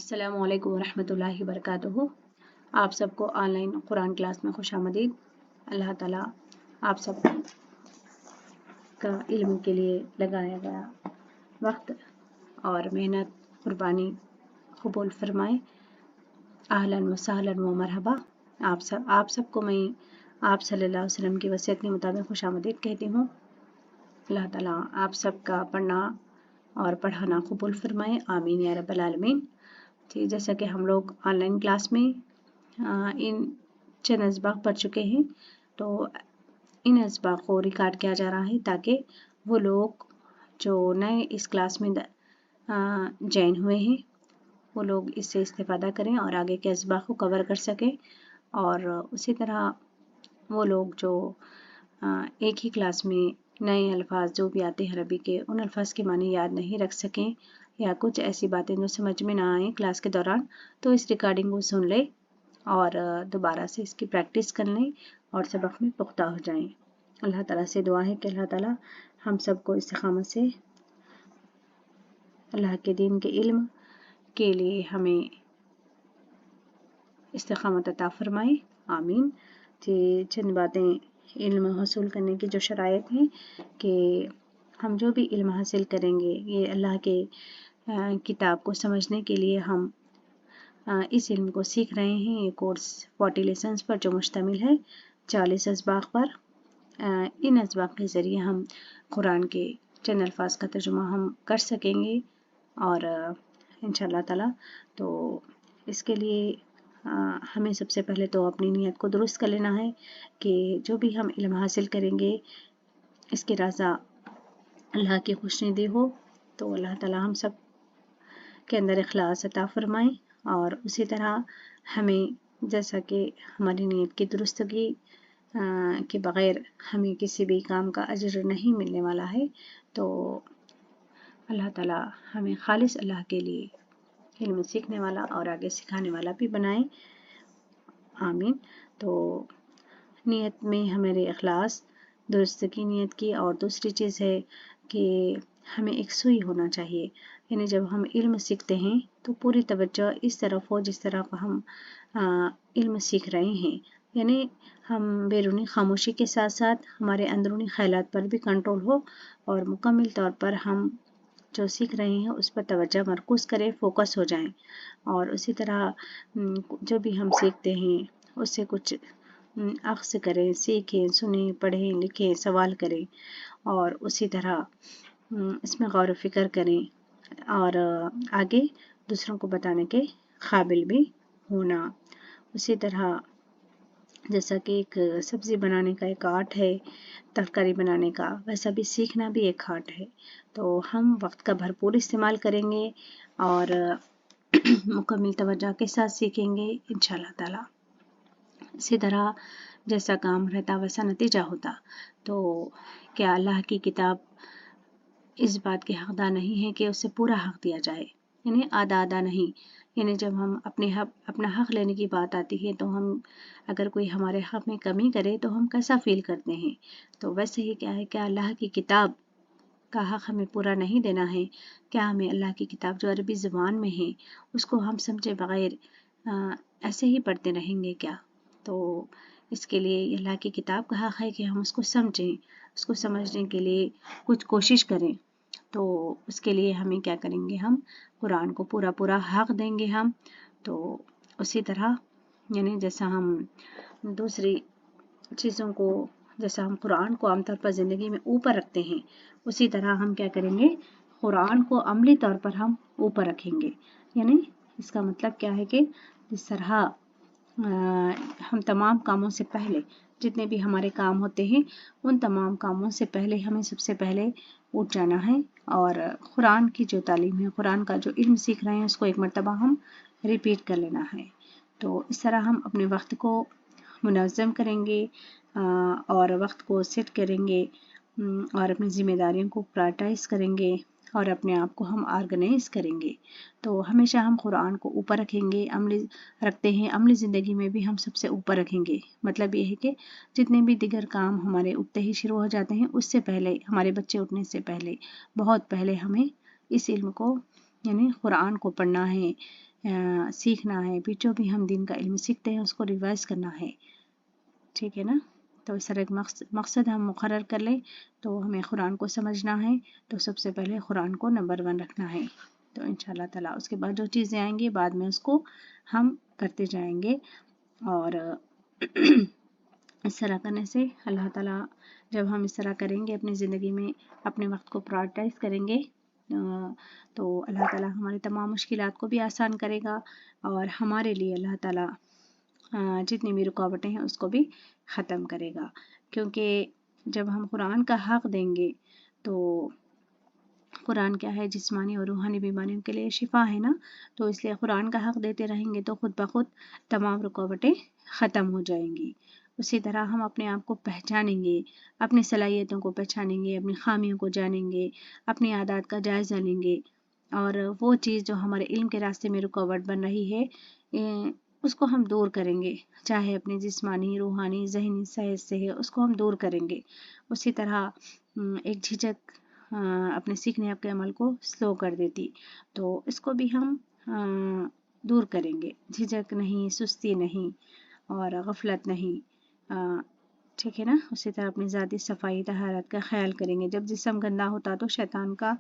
السلام علیکم ورحمۃ اللہ وبرکاتہ۔ آپ سب کو آن لائن قرآن کلاس میں خوش آمدید۔ اللہ تعالیٰ آپ سب کا علم کے لیے لگایا گیا وقت اور محنت قربانی قبول فرمائے۔ اہلاً و سہلاً و مرحبا۔ آپ سب کو میں آپ صلی اللہ علیہ وسلم کی وصیت کے مطابق خوش آمدید کہتی ہوں۔ اللہ تعالیٰ آپ سب کا پڑھنا اور پڑھانا قبول فرمائے، آمین یا رب العالمین۔ جیسا کہ ہم لوگ آن لائن کلاس میں ان چند اسباق پڑھ چکے ہیں، تو ان اسباق کو ریکارڈ کیا جا رہا ہے تاکہ وہ لوگ جو نئے اس کلاس میں جوائن ہوئے ہیں وہ لوگ اس سے استفادہ کریں اور آگے کے اسباق کو کور کر سکیں، اور اسی طرح وہ لوگ جو ایک ہی کلاس میں نئے الفاظ جو بھی آتے ہیں عربی کے، ان الفاظ کے معنی یاد نہیں رکھ سکیں یا کچھ ایسی باتیں جو سمجھ میں نہ آئیں کلاس کے دوران، تو اس ریکارڈنگ کو سن لیں اور دوبارہ سے اس کی پریکٹس کر لیں اور سبق میں پختہ ہو جائیں۔ اللہ تعالیٰ سے دعا ہے کہ اللہ تعالیٰ ہم سب کو استقامت سے اللہ کے دین کے علم کے لیے ہمیں استقامت عطا فرمائے، آمین۔ چند باتیں علم حاصل کرنے کی جو شرائط ہیں کہ ہم جو بھی علم حاصل کریں گے یہ اللہ کے کتاب کو سمجھنے کے لیے ہم اس علم کو سیکھ رہے ہیں۔ یہ کورس 40 لیسنز پر جو مشتمل ہے 40 اسباق پر، ان اسباق کے ذریعے ہم قرآن کے چند الفاظ کا ترجمہ ہم کر سکیں گے، اور انشاءاللہ تعالی تو اس کے لیے ہمیں سب سے پہلے تو اپنی نیت کو درست کر لینا ہے کہ جو بھی ہم علم حاصل کریں گے اس کی رضا اللہ کی خوشنودی ہو، تو اللہ تعالیٰ ہم سب کے اندر اخلاص عطا فرمائیں، اور اسی طرح ہمیں جیسا کہ ہماری نیت کی درستگی کے بغیر ہمیں کسی بھی کام کا اجر نہیں ملنے والا ہے، تو اللہ تعالیٰ ہمیں خالص اللہ کے لیے علم سیکھنے والا اور آگے سکھانے والا بھی بنائیں، آمین۔ تو نیت میں ہمارے اخلاص درستگی نیت کی، اور دوسری چیز ہے کہ ہمیں ایک سوئی ہونا چاہیے، یعنی جب ہم علم سیکھتے ہیں تو پوری توجہ اس طرف ہو جس طرف ہم علم سیکھ رہے ہیں، یعنی ہم بیرونی خاموشی کے ساتھ ساتھ ہمارے اندرونی خیالات پر بھی کنٹرول ہو، اور مکمل طور پر ہم جو سیکھ رہے ہیں اس پر توجہ مرکوز کریں، فوکس ہو جائیں، اور اسی طرح جو بھی ہم سیکھتے ہیں اس سے کچھ اخذ کریں، سیکھیں، سنیں، پڑھیں، لکھیں، سوال کریں، اور اسی طرح اس میں غور و فکر کریں، اور آگے دوسروں کو بتانے کے قابل بھی ہونا۔ اسی طرح جیسا کہ ایک سبزی بنانے کا ایک آرٹ ہے، ترکاری بنانے کا، ویسا بھی سیکھنا بھی ایک آرٹ ہے، تو ہم وقت کا بھرپور استعمال کریں گے اور مکمل توجہ کے ساتھ سیکھیں گے انشاءاللہ تعالی۔ اسی طرح جیسا کام رہتا ویسا نتیجہ ہوتا، تو کیا اللہ کی کتاب اس بات کے حقدار نہیں ہے کہ اسے پورا حق دیا جائے، یعنی آدھا آدھا نہیں، یعنی جب ہم اپنا حق لینے کی بات آتی ہے تو ہم اگر کوئی ہمارے حق میں کمی کرے تو ہم کیسا فیل کرتے ہیں، تو ویسے ہی کیا ہے کہ اللہ کی کتاب کا حق ہمیں پورا نہیں دینا ہے، کیا ہمیں اللہ کی کتاب جو عربی زبان میں ہے اس کو ہم سمجھے بغیر ایسے ہی پڑھتے رہیں گے کیا؟ تو اس کے لیے اللہ کی کتاب کا حق ہے کہ ہم اس کو سمجھیں، اس کو سمجھنے کے لیے کچھ کوشش کریں، تو اس کے لیے ہمیں کیا کریں گے، ہم قرآن کو پورا حق دیں گے ہم۔ تو اسی طرح یعنی جیسا ہم دوسری چیزوں کو، جیسا ہم قرآن کو عام طور پر زندگی میں اوپر رکھتے ہیں، اسی طرح ہم کیا کریں گے، قرآن کو عملی طور پر ہم اوپر رکھیں گے، یعنی اس کا مطلب کیا ہے کہ جس طرح ہم تمام کاموں سے پہلے جتنے بھی ہمارے کام ہوتے ہیں ان تمام کاموں سے پہلے ہمیں سب سے پہلے اٹھ جانا ہے، اور قرآن کی جو تعلیم ہے، قرآن کا جو علم سیکھ رہے ہیں اس کو ایک مرتبہ ہم ریپیٹ کر لینا ہے، تو اس طرح ہم اپنے وقت کو منظم کریں گے اور وقت کو سیٹ کریں گے، اور اپنی ذمہ داریوں کو پرائرٹائز کریں گے، اور اپنے آپ کو ہم آرگنائز کریں گے، تو ہمیشہ ہم قرآن کو اوپر رکھیں گے، رکھتے ہیں، عملی زندگی میں بھی ہم سب سے اوپر رکھیں گے۔ مطلب یہ ہے کہ جتنے بھی دیگر کام ہمارے اٹھتے ہی شروع ہو جاتے ہیں اس سے پہلے، ہمارے بچے اٹھنے سے پہلے، بہت پہلے ہمیں اس علم کو یعنی قرآن کو پڑھنا ہے، سیکھنا ہے، پھر جو بھی ہم دین کا علم سیکھتے ہیں اس کو ریوائز کرنا ہے، ٹھیک ہے نا۔ تو اس طرح ایک مقصد ہم مقرر کر لیں، تو ہمیں قرآن کو سمجھنا ہے، تو سب سے پہلے قرآن کو نمبر 1 رکھنا ہے، تو انشاءاللہ تعالیٰ اس کے بعد جو چیزیں آئیں گی بعد میں اس کو ہم کرتے جائیں گے۔ اور اس طرح کرنے سے اللہ تعالیٰ، جب ہم اس طرح کریں گے اپنی زندگی میں، اپنے وقت کو پرائورٹائز کریں گے، تو اللہ تعالیٰ ہماری تمام مشکلات کو بھی آسان کرے گا، اور ہمارے لیے اللہ تعالیٰ جتنی بھی رکاوٹیں ہیں اس کو بھی ختم کرے گا، کیونکہ جب ہم قرآن کا حق دیں گے تو قرآن کیا ہے، جسمانی اور روحانی بیماریوں کے لیے شفا ہے نا، تو اس لیے قرآن کا حق دیتے رہیں گے تو خود بخود تمام رکاوٹیں ختم ہو جائیں گی۔ اسی طرح ہم اپنے آپ کو پہچانیں گے، اپنی صلاحیتوں کو پہچانیں گے، اپنی خامیوں کو جانیں گے، اپنی عادات کا جائزہ لیں گے، اور وہ چیز جو ہمارے علم کے راستے میں رکاوٹ بن رہی ہے اس کو ہم دور کریں گے، چاہے اپنی جسمانی، روحانی، ذہنی صحت سے ہے، اس کو ہم دور کریں گے۔ اسی طرح ایک جھجک اپنے سیکھنے کے عمل کو سلو کر دیتی، تو اس کو بھی ہم دور کریں گے، جھجک نہیں، سستی نہیں، اور غفلت نہیں، ٹھیک ہے نا۔ اسی طرح اپنی ذاتی صفائی طہارت کا خیال کریں گے۔ جب جسم گندا ہوتا تو شیطان کا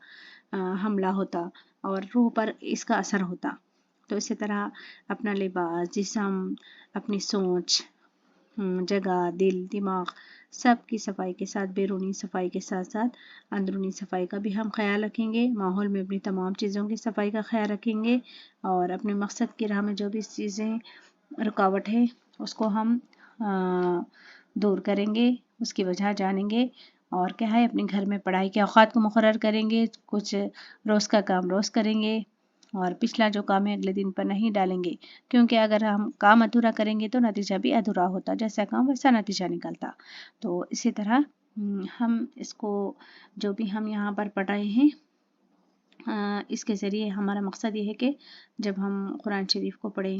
حملہ ہوتا اور روح پر اس کا اثر ہوتا، تو اسی طرح اپنا لباس، جسم، اپنی سوچ، جگہ، دل، دماغ، سب کی صفائی کے ساتھ، بیرونی صفائی کے ساتھ ساتھ اندرونی صفائی کا بھی ہم خیال رکھیں گے، ماحول میں اپنی تمام چیزوں کی صفائی کا خیال رکھیں گے، اور اپنے مقصد کی راہ میں جو بھی چیزیں رکاوٹ ہے اس کو ہم دور کریں گے، اس کی وجہ جانیں گے، اور کیا ہے، اپنے گھر میں پڑھائی کے اوقات کو مقرر کریں گے، کچھ روز کا کام روز کریں گے، اور پچھلا جو کام ہے اگلے دن پر نہیں ڈالیں گے، کیونکہ اگر ہم کام ادھورا کریں گے تو نتیجہ بھی ادھورا ہوتا، جیسا کام ویسا نتیجہ نکلتا۔ تو اسی طرح ہم اس کو جو بھی ہم یہاں پر پڑھ رہے ہیں، اس کے ذریعے ہمارا مقصد یہ ہے کہ جب ہم قرآن شریف کو پڑھیں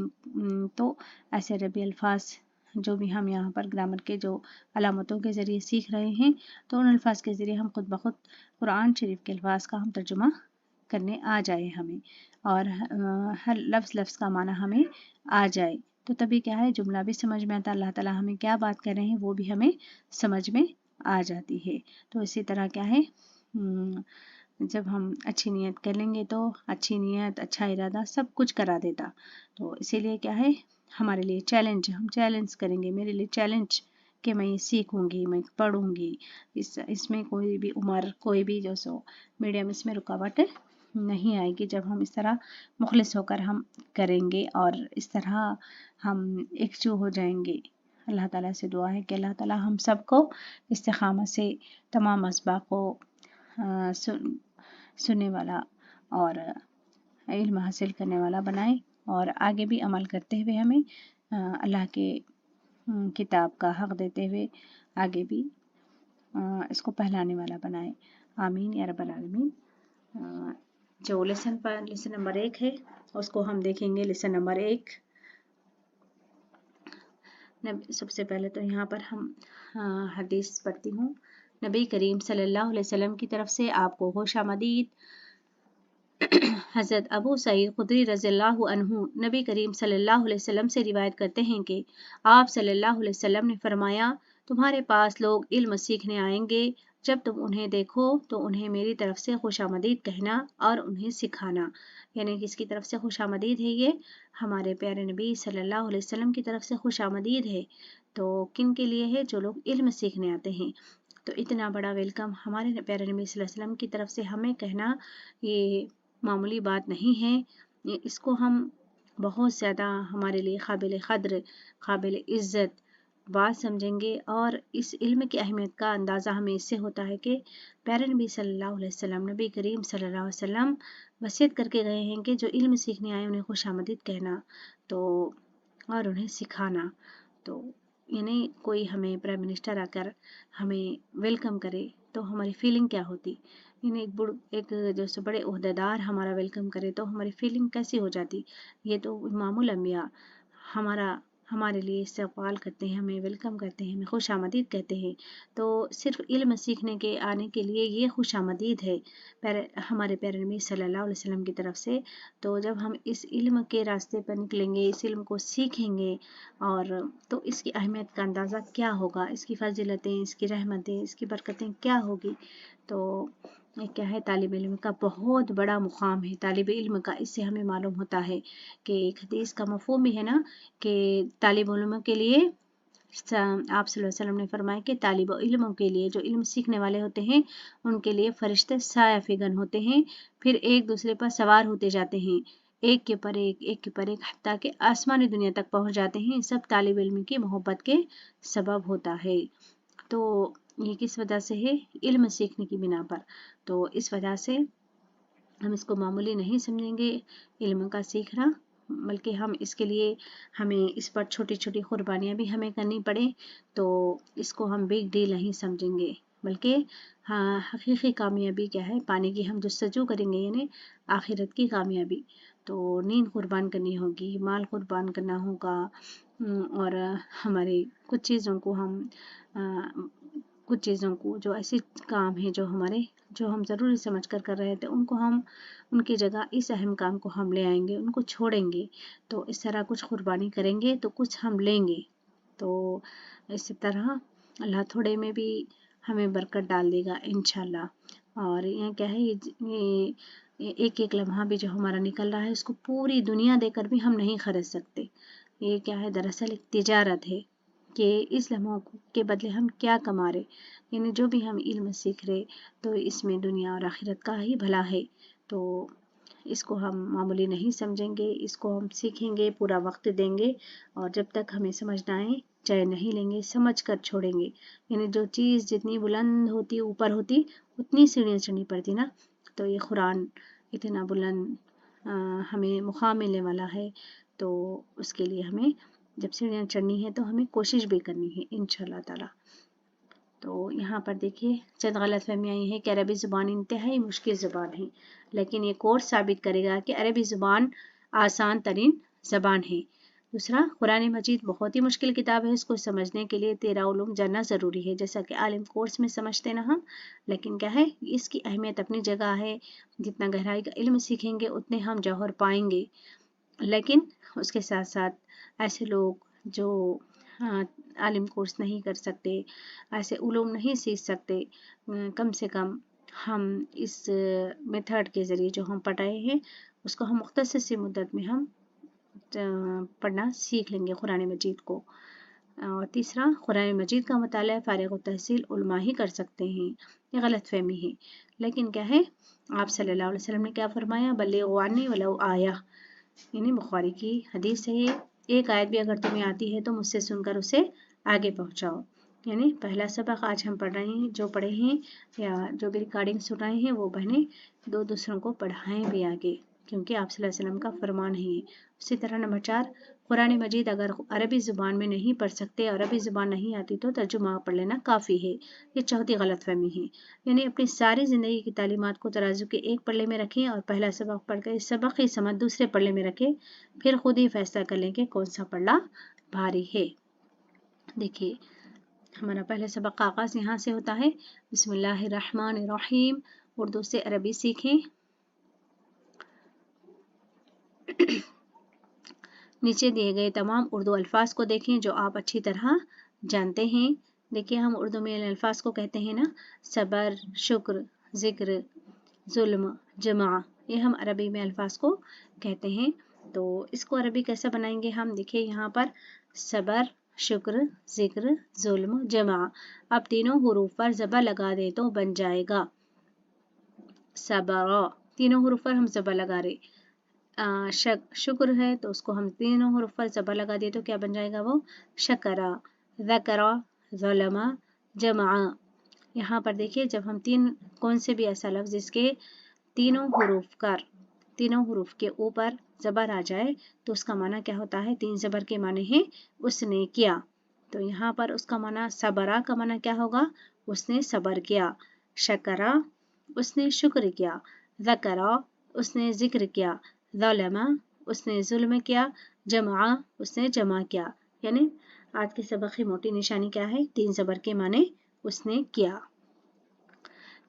تو ایسے عربی الفاظ جو بھی ہم یہاں پر گرامر کے جو علامتوں کے ذریعے سیکھ رہے ہیں، تو ان الفاظ کے ذریعے ہم خود بخود قرآن شریف کے الفاظ کا ہم ترجمہ کرنے آ جائے ہمیں، اور ہر لفظ لفظ کا معنی ہمیں آ جائے، تو تبھی کیا ہے، جملہ بھی سمجھ میں آتا، اللہ تعالیٰ ہمیں کیا بات کر رہے ہیں وہ بھی ہمیں سمجھ میں آ جاتی ہے۔ تو اسی طرح کیا ہے، جب ہم اچھی نیت کر لیں گے تو اچھی نیت، اچھا ارادہ سب کچھ کرا دیتا، تو اسی لیے کیا ہے، ہمارے لیے چیلنج، ہم چیلنج کریں گے، میرے لیے چیلنج کہ میں یہ سیکھوں گی، میں پڑھوں گی، اس میں کوئی بھی عمر، کوئی بھی جو سو میڈیم اس میں رکاوٹ نہیں آئے گی، جب ہم اس طرح مخلص ہو کر ہم کریں گے، اور اس طرح ہم یکجو ہو جائیں گے۔ اللہ تعالیٰ سے دعا ہے کہ اللہ تعالیٰ ہم سب کو استقامت سے تمام اسباق کو سننے والا اور علم حاصل کرنے والا بنائے، اور آگے بھی عمل کرتے ہوئے ہمیں اللہ کے کتاب کا حق دیتے ہوئے آگے بھی اس کو پہلانے والا بنائے، آمین یا رب العالمین۔ جو لیسن نمبر 1 ہے اس کو ہم دیکھیں گے۔ لیسن نمبر 1، سب سے پہلے تو یہاں پر ہم حدیث پڑھتی ہوں۔ نبی کریم صلی اللہ علیہ وسلم کی طرف سے آپ کو خوش آمدید۔ حضرت ابو سعید خدری رضی اللہ عنہ نبی کریم صلی اللہ علیہ وسلم سے روایت کرتے ہیں کہ آپ صلی اللہ علیہ وسلم نے فرمایا، تمہارے پاس لوگ علم سیکھنے آئیں گے، جب تم انہیں دیکھو تو انہیں میری طرف سے خوش آمدید کہنا اور انہیں سکھانا۔ یعنی کس کی طرف سے خوش آمدید ہے؟ یہ ہمارے پیارے نبی صلی اللہ علیہ وسلم کی طرف سے خوش آمدید ہے۔ تو کن کے لیے ہے؟ جو لوگ علم سیکھنے آتے ہیں۔ تو اتنا بڑا ویلکم ہمارے پیارے نبی صلی اللہ علیہ وسلم کی طرف سے ہمیں کہنا یہ معمولی بات نہیں ہے، اس کو ہم بہت زیادہ ہمارے لیے قابل قدر، قابل عزت بات سمجھیں گے، اور اس علم کی اہمیت کا اندازہ ہمیں اس سے ہوتا ہے کہ پیارے نبی صلی اللہ علیہ وسلم، نبی کریم صلی اللہ علیہ وسلم وصیت کر کے گئے ہیں کہ جو علم سیکھنے آئے انہیں خوش آمدید کہنا تو اور انہیں سکھانا۔ تو یعنی کوئی ہمیں پرائم منسٹر آ کر ہمیں ویلکم کرے تو ہماری فیلنگ کیا ہوتی، یعنی ایک جیسے بڑے عہدیدار ہمارا ویلکم کرے تو ہماری فیلنگ کیسی ہو جاتی۔ یہ تو امام الانبیاء हमारे लिए इस्तक़बाल करते हैं, हमें वेलकम करते हैं, हमें खुश आमदीद कहते हैं। तो सिर्फ़ इल्म सीखने के आने के लिए ये खुश आमदीद है हमारे प्यारे नबी सल्लल्लाहु अलैहि वसल्लम की तरफ से। तो जब हम इस इल्म के रास्ते पर निकलेंगे, इस इल्म को सीखेंगे और तो इसकी अहमियत का अंदाज़ा क्या होगा, इसकी फ़ज़ीलतें, इसकी रहमतें, इसकी बरकतें क्या होगी। तो ये क्या है, तालिब इल्म का बहुत बड़ा मुकाम है। तालिब इल्म का इससे हमें मालूम होता है कि एक हदीस का मफ़हूम भी है ना कि तालिब इल्म के लिए आप सल्लल्लाहु अलैहि वसल्लम ने फरमाया कि तालिब इल्मों के लिए, जो इल्म सीखने वाले होते हैं, उनके लिए फरिश्ते साया फिगन होते हैं, फिर एक दूसरे पर सवार होते जाते हैं, एक के पर एक हत्ता के आसमानी दुनिया तक पहुंच जाते हैं। सब तालिब इल्म की मोहब्बत के सबब होता है। तो ये किस वजह से है, इल्म सीखने की बिना पर। तो इस वजह से हम इसको मामूली नहीं समझेंगे इल्म का सीखना, बल्कि हम इसके लिए हमें इस पर छोटी छोटी कुर्बानियाँ भी हमें करनी पड़े तो इसको हम बिग डील नहीं समझेंगे, बल्कि हाँ, हकीकी कामयाबी क्या है, पाने की हम जस्तजू करेंगे, यानी आखिरत की कामयाबी। तो नींद कुर्बान करनी होगी, माल कुर्बान करना होगा, और हमारे कुछ चीज़ों को जो ऐसे काम हैं जो हम ज़रूरी समझ कर रहे थे, उनको हम उनकी जगह इस अहम काम को हम ले आएंगे, उनको छोड़ेंगे। तो इस तरह कुछ कुर्बानी करेंगे तो कुछ हम लेंगे। तो इसी तरह अल्लाह थोड़े में भी हमें बरकत डाल देगा इंशाल्लाह। और ये क्या है, ये एक एक लम्हा भी जो हमारा निकल रहा है, उसको पूरी दुनिया देकर भी हम नहीं खरीद सकते। ये क्या है, दरअसल एक तिजारत है कि इस लम्हों के बदले हम क्या कमा रहे, यानी जो भी हम इल्म सीख रहे तो इसमें दुनिया और आखिरत का ही भला है। तो इसको हम मामूली नहीं समझेंगे, इसको हम सीखेंगे, पूरा वक्त देंगे, और जब तक हमें समझ ना आए चैन नहीं लेंगे, समझ कर छोड़ेंगे। यानी जो चीज़ जितनी बुलंद होती, ऊपर होती, उतनी सीढ़ियाँ चढ़नी पड़ती ना। तो ये कुरान इतना बुलंद हमें मुकाम मिलने वाला है, तो उसके लिए हमें जब सीढ़ियाँ चढ़नी है तो हमें कोशिश भी करनी है इंशाल्लाह ताला। तो यहाँ पर देखिए चंद गलत फहमियाँ ये हैं कि अरबी ज़ुबान इंतहाई मुश्किल ज़ुबान है, लेकिन ये कोर्स साबित करेगा कि अरबी ज़ुबान आसान तरीन ज़बान है। दूसरा, कुरान मजीद बहुत ही मुश्किल किताब है, इसको समझने के लिए 13 उलूम जानना ज़रूरी है, जैसा कि आलिम कोर्स में समझते ना हम। लेकिन क्या है, इसकी अहमियत अपनी जगह है, जितना गहराई का इल्म सीखेंगे उतने हम जौहर पाएंगे। लेकिन उसके साथ साथ ऐसे लोग जो आलिम कोर्स नहीं कर सकते, ऐसे उलूम नहीं सीख सकते, कम से कम हम इस मेथड के ज़रिए जो हम पढ़ रहे हैं उसको हम मुख्तसर सी मुद्दत में हम पढ़ना सीख लेंगे कुरान मजीद को। और तीसरा, कुरान मजीद का मुताला फ़ारिग़ तहसील उलमा ही कर सकते हैं, ये गलत फहमी है। लेकिन क्या है, आप सल्लल्लाहु अलैहि वसल्लम ने क्या फरमाया, बल्लिग़ू अन्नी वलौ आया, यानी बुखारी की हदीस है, एक आयत भी अगर तुम्हें आती है तो मुझसे सुनकर उसे आगे पहुंचाओ। यानी पहला सबक आज हम पढ़ रहे हैं, जो पढ़े हैं या जो भी रिकॉर्डिंग सुन रहे हैं वो बहनें दो दूसरों को पढ़ाएं भी आगे, क्योंकि आप सल्लल्लाहु अलैहि वसल्लम का फरमान है। उसी तरह नंबर 4, कुरान मजीद अगर अरबी ज़ुबान में नहीं पढ़ सकते, अरबी ज़ुबान नहीं आती तो तर्जुमा पढ़ लेना काफ़ी है। ये चौथी गलत फहमी है, यानी अपनी सारी ज़िंदगी की तालीमात को तराजू के एक पल्ले में रखें और पहला सबक पढ़ कर इस सबक की समझ दूसरे पल्ले में रखें, फिर खुद ही फैसला कर लें कि कौन सा पढ़ना भारी है। देखिए हमारा पहला सबक का आगाज़ यहाँ से होता है, बिस्मिल्लाहिर्रहमानिर्रहीम। उर्दू से अरबी सीखें। नीचे दिए गए तमाम उर्दू अल्फाज को देखें जो आप अच्छी तरह जानते हैं। देखिए हम उर्दू में अल्फाज को कहते हैं ना, सबर, शुक्र, ज़िक्र, जुल्म, जमा, ये हम अरबी में अल्फाज को कहते हैं। तो इसको अरबी कैसे बनाएंगे हम, देखिए यहाँ पर सबर, शुक्र, ज़िक्र, जुल्म, जमा, अब तीनों हुरूफ पर ज़बर लगा दे तो बन जाएगा सबर। तीनों हुरूफ पर हम ज़बर लगा रहे, शुक्र है तो उसको हम तीनों हुरूफ पर ज़बर लगा दिए तो क्या बन जाएगा, वो शकरा, ज़करा, ज़लमा, जमा। यहाँ पर देखिए जब हम कौन से भी ऐसा लफ्ज़ जिसके तीनों हुरूफ के ऊपर ज़बर आ जाए तो उसका माना क्या होता है, 3 ज़बर के माने हैं उसने किया। तो यहाँ पर उसका माना सबरा का माना क्या होगा, उसने सबर किया, शकरा उसने शुक्र किया, ज़करा उसने ज़िक्र किया, ज़लमा उसने जुल्म किया, जमा उसने जमा किया। यानी आज के सबक की मोटी निशानी क्या है? 3 ज़बर के माने उसने किया।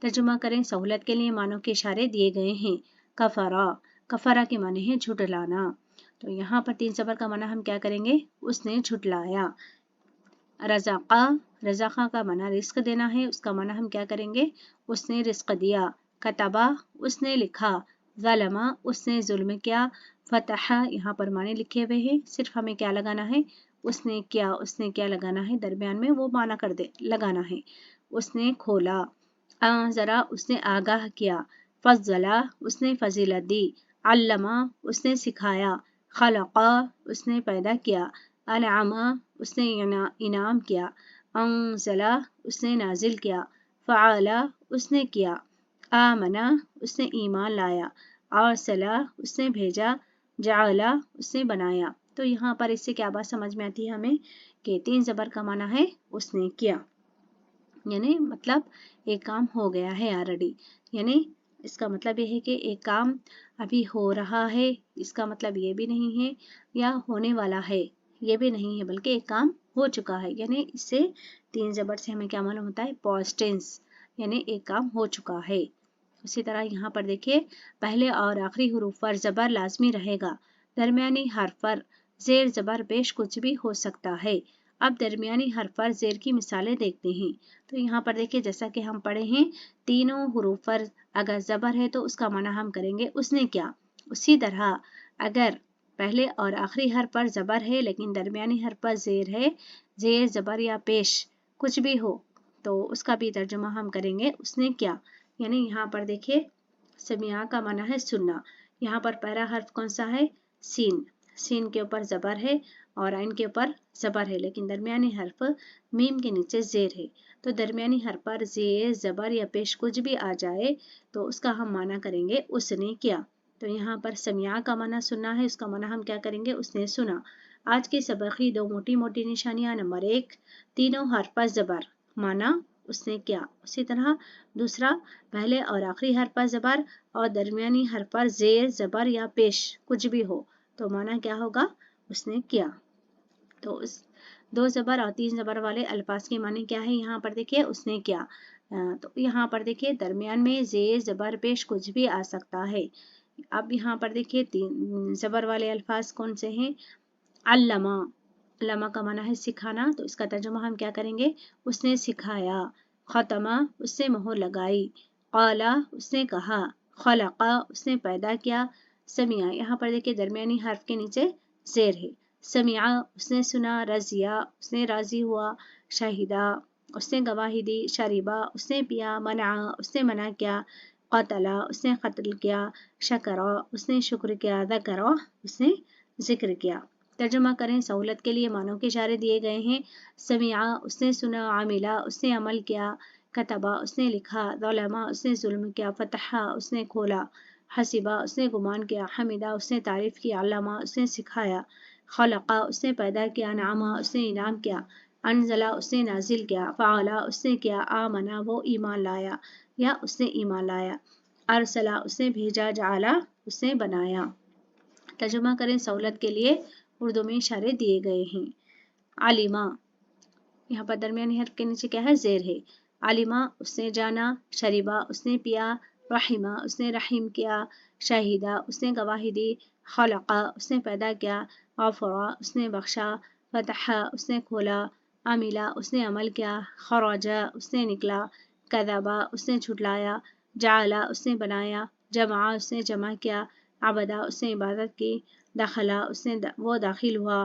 तर्जुमा करें, सहूलत के लिए मानों के इशारे दिए गए हैं। कफरा, कफरा के माने हैं झुटलाना, तो यहाँ पर 3 ज़बर का माना हम क्या करेंगे? उसने झुटलाया। रज़ाक़ा, रज़ाक़ा का माना रिस्क देना है, उसका माना हम क्या करेंगे? उसने रिस्क दिया। कतबा, उसने लिखा। ज़लमा, उसने जुल्म किया। फ़तहा, यहाँ पर माने लिखे हुए हैं, सिर्फ हमें क्या लगाना है? उसने क्या लगाना है, दरमियान में वो माना कर दे लगाना है। उसने खोला। ज़रा, उसने आगाह किया। फ़ज़्ज़ला, उसने फजीलत दी। अल्लमा, उसने सिखाया। खलक़ा, उसने पैदा किया। अनअमा, उसने इनाम किया। अंज़ला, उसने नाजिल किया। फ़अला, उसने किया। आमना, उसने ईमान लाया। अरसला, उसने भेजा। जअला, उसने बनाया। तो यहाँ पर इससे क्या बात समझ में आती है हमें कि 3 ज़बर का माना है उसने किया, यानी मतलब एक काम हो गया है ऑलरेडी, यानी इसका मतलब ये है कि एक काम अभी हो रहा है, इसका मतलब ये भी नहीं है या होने वाला है ये भी नहीं है, बल्कि एक काम हो चुका है। यानी इससे 3 ज़बर से हमें क्या मालूम होता है? पास्ट टेंस, यानी एक काम हो चुका है। उसी तरह यहाँ पर देखिए, पहले और आखिरी हुरूफ पर ज़बर लाजमी रहेगा। दरमियानी हर्फ पर ज़ेर ज़बर पेश कुछ भी हो सकता है। अब दरमियानी हर्फ पर ज़ेर की मिसालें देखते हैं। तो यहाँ पर देखिए, जैसा कि हम पढ़े हैं, तीनों हुरूफ पर अगर ज़बर है तो उसका माना हम करेंगे उसने क्या। उसी तरह अगर पहले और आखिरी हर्फ पर ज़बर है लेकिन दरमियानी हर्फ पर ज़ेर है, ज़ेर ज़बर या पेश कुछ भी हो, तो उसका भी तर्जुमा हम करेंगे उसने क्या। यानी यहाँ पर देखिए, समिया का माना है सुनना। यहाँ पर पहला हर्फ कौन सा है? सीन। सीन के ऊपर ज़बर है और आइन के ऊपर ज़बर है, लेकिन दरमियानी हर्फ मीम के नीचे ज़ेर है। तो दरमियानी हर्फ पर ज़ेर ज़बर या पेश कुछ भी आ जाए तो उसका हम माना करेंगे उसने किया। तो यहाँ पर समिया का माना सुनना है, उसका माना हम क्या करेंगे? उसने सुना। आज के सबक की 2 मोटी मोटी निशानियाँ। नंबर 1, तीनों हर्फ पर ज़बर, माना उसने क्या। उसी तरह दूसरा, पहले और आखिरी हर्फ पर ज़बर और दरमियानी हर्फ पर ज़ेर ज़बर या पेश कुछ भी हो तो माना क्या होगा? उसने किया। तो उस 2 ज़बर और 3 ज़बर वाले अल्फाज के माने क्या है? यहाँ पर देखिए, उसने क्या। तो यहाँ पर देखिए, दरमियान में ज़ेर ज़बर पेश कुछ भी आ सकता है। अब यहाँ पर देखिए, 3 ज़बर वाले अल्फाज कौन से हैं? अल्लमा, अल्लमा का माना है सिखाना, तो इसका तर्जुमा हम क्या करेंगे? उसने सिखाया। खतमा, उसने मोहर लगाई। क़ाला, उसने कहा। खलक़ा, उसने पैदा किया। समिया, यहाँ पर देखिए दरमियानी हर्फ के नीचे ज़ेर है। समिया, उसने सुना। रज़िया, उसने राज़ी हुआ। शहीदा, उसने गवाही दी। शरीबा, उसने पिया। मना, उसने मना किया। क़तला, उसने कत्ल किया। शकरा, उसने शुक्र किया। ज़करा, उसने जिक्र किया। तर्जुमा करें, सहूलत के लिए मानों के इशारे दिए गए हैं। समिया, उसने सुना। आमिला, उसने अमल किया। कतबा, उसने लिखा। ज़लमा, उसने जुल्म किया। फ़तहा, उसने खोला। हसीबा, उसने गुमान किया। हमिदा, उसने तारीफ़ की। अल्लमा, उसने सिखाया। खलक़ा, उसने पैदा किया। नामा, उसने इनाम किया। अनज़ला, उसने नाजिल किया। फ़अला, उसने किया। आमना, वो ईमान लाया या उसने ईमान लाया। अरसला, उसने भेजा। जअला, उसने बनाया। तर्जुमा करें, सहूलत के लिए उर्दू में इशारे दिए गए हैं। आलिमा, यहाँ पर दरमियानी हर्फ के नीचे क्या है? ज़ेर है। आलिमा, उसने जाना। शरीबा, उसने पिया। रहीमा, उसने रहीम किया। शहीदा, उसने गवाही दी। खलक़ा, उसने पैदा किया। गफ़रा, उसने बख्शा। फ़तहा, उसने खोला। अमिला, उसने अमल किया। खरजा, उसने निकला। कज़बा, उसने झुटलाया। जअला, उसने बनाया। जमा, उसने जमा किया। अबदा, उसने इबादत की। दखला, वो दाखिल हुआ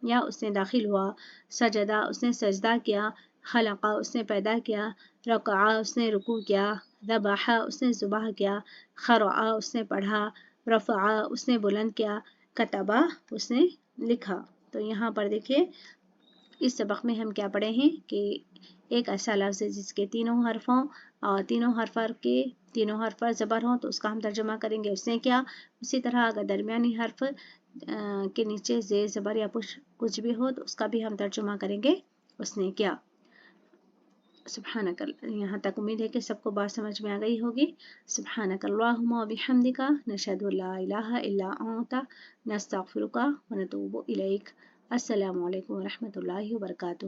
या उसने दाखिल हुआ। सजदा, उसने सजदा किया। खलक़ा, उसने पैदा किया। रकआ, उसने रुकू किया। ज़बहा, उसने ज़ुबाह किया। क़रअ, उसने पढ़ा। रफ़अ, उसने बुलंद किया। कतबा, उसने लिखा। तो यहाँ पर देखिए, इस सबक में हम क्या पढ़े हैं कि एक ऐसा लफ्ज़ है जिसके तीनों हर्फों और तीनों हर्फ पर ज़बर हों तो उसका हम तर्जुमा करेंगे उसने क्या। उसी तरह अगर दरमियानी हर्फ के नीचे ज़ेर ज़बर या कुछ भी हो तो उसका भी हम तर्जुमा करेंगे उसने क्या। सुब्हानक, यहाँ तक उम्मीद है कि सबको बात समझ में आ गई होगी। सुब्हानक अल्लाहुम्मा व बिहम्दिका नशहदु ला इलाहा इल्ला अंता नस्तगफिरुका व नतूबु इलैक। السلام علیکم ورحمۃ اللہ وبرکاتہ۔